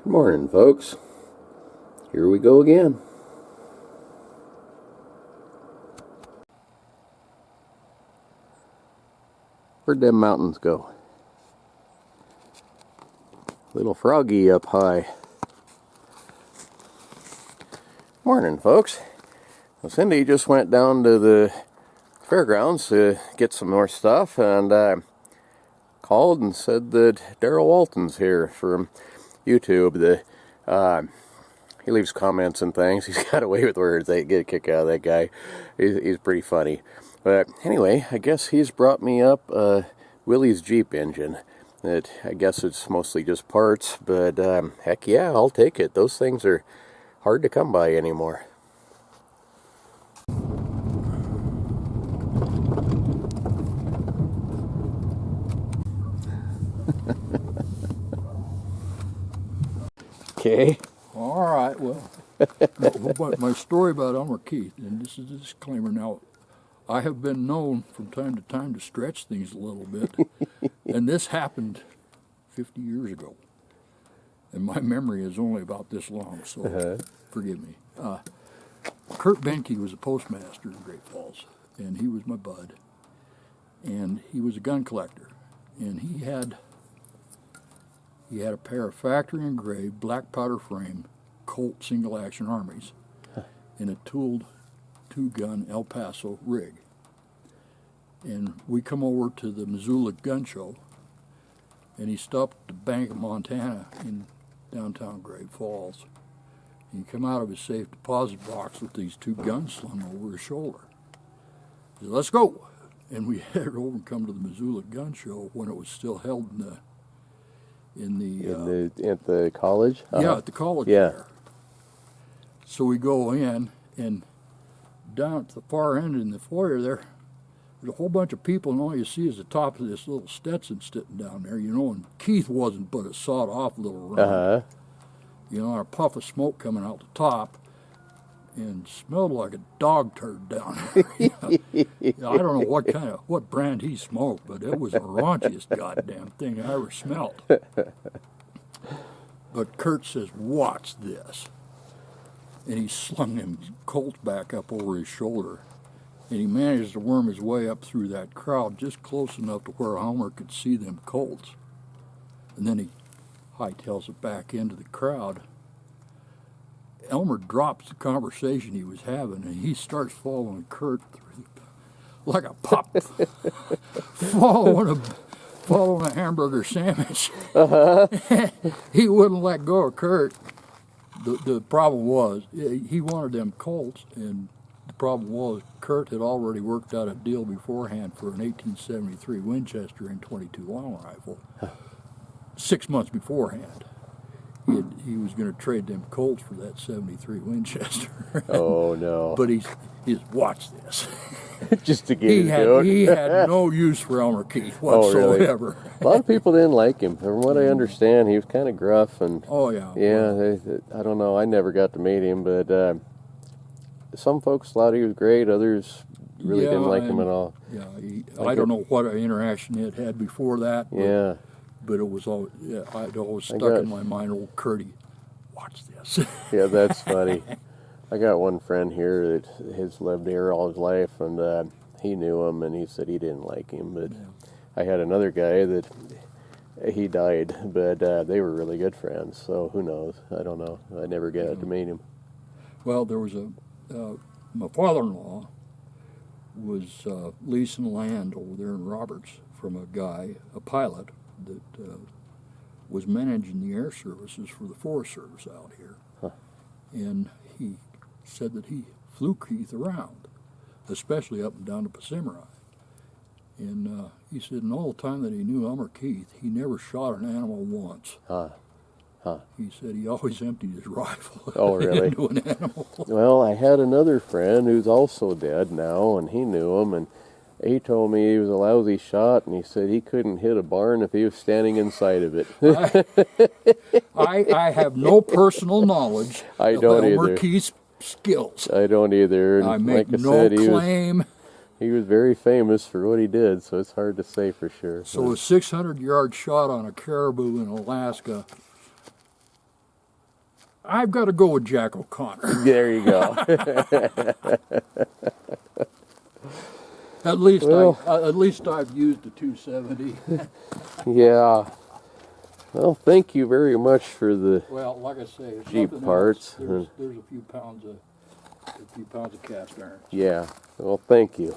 Good morning, folks. Here we go again. Where'd them mountains go? Little froggy up high. Morning, folks. Well, Cindy just went down to the fairgrounds to get some more stuff and called and said that Darrell Walton's here from YouTube. He leaves comments and things. He's got away with words. They get a kick out of that guy. He's pretty funny. But anyway, I guess he's brought me up Willie's Jeep engine. That I guess it's mostly just parts, but heck yeah, I'll take it. Those things are hard to come by anymore. Okay. All right, well, my story about Elmer Keith, and this is a disclaimer now, I have been known from time to time to stretch things a little bit, and this happened 50 years ago, and my memory is only about this long, so forgive me. Kurt Benke was a postmaster in Great Falls, and he was my bud, and he was a gun collector, and he had a pair of factory engraved black powder frame Colt single action armies in a tooled 2-gun El Paso rig. And we come over to the Missoula gun show, and he stopped at the Bank of Montana in downtown Great Falls. And he come out of his safe deposit box with these 2 guns slung over his shoulder. He said, "Let's go." And we headed over and come to the Missoula gun show when it was still held At the college? Yeah, at the college there. So we go in, and down at the far end in the foyer there's a whole bunch of people, and all you see is the top of this little Stetson sitting down there, and Keith wasn't but a sawed-off little run. And a puff of smoke coming out the top, and smelled like a dog turd down there. I don't know what brand he smoked, but it was the raunchiest goddamn thing I ever smelled. But Kurt says, "Watch this." And he slung them Colts back up over his shoulder. And he managed to worm his way up through that crowd just close enough to where Elmer could see them Colts. And then he hightails it back into the crowd. Elmer drops the conversation he was having, and he starts following Kurt through like a pup, following a hamburger sandwich. He wouldn't let go of Kurt. The problem was, he wanted them Colts, and the problem was Kurt had already worked out a deal beforehand for an 1873 Winchester and .22 long rifle 6 months beforehand. He was going to trade them Colts for that 73 Winchester. Oh, no. But he's watch this. Just to get it out. He had no use for Elmer Keith whatsoever. Oh, really? A lot of people didn't like him. From what I understand, he was kind of gruff. And I don't know. I never got to meet him, but some folks thought he was great. Others really didn't like him at all. Yeah, I don't know what interaction he had before that. But it was always, I'd always stuck in my mind, old Curdy, watch this. Yeah, that's funny. I got one friend here that has lived here all his life, and he knew him, and he said he didn't like him. But I had another guy that he died, but they were really good friends, so who knows? I don't know. I never got to meet him. Well, there was my father-in-law was leasing land over there in Roberts from a guy, a pilot, that was managing the air services for the Forest Service out here. And he said that he flew Keith around, especially up and down to Pacimarine. And he said in all the time that he knew Elmer Keith, he never shot an animal once. He said he always emptied his rifle into an animal. Well, I had another friend who's also dead now, and he knew him, and he told me he was a lousy shot, and he said he couldn't hit a barn if he was standing inside of it. I have no personal knowledge of Elmer Keith's skills. I don't either. And I make no claim. He was very famous for what he did, so it's hard to say for sure. So a 600-yard shot on a caribou in Alaska I've got to go with Jack O'Connor. There you go. At least Well. at least I've used the 270. Yeah. Well, thank you very much for the Well, like I say, if Jeep nothing parts. else, there's a few pounds of cast iron. Yeah. Well, thank you.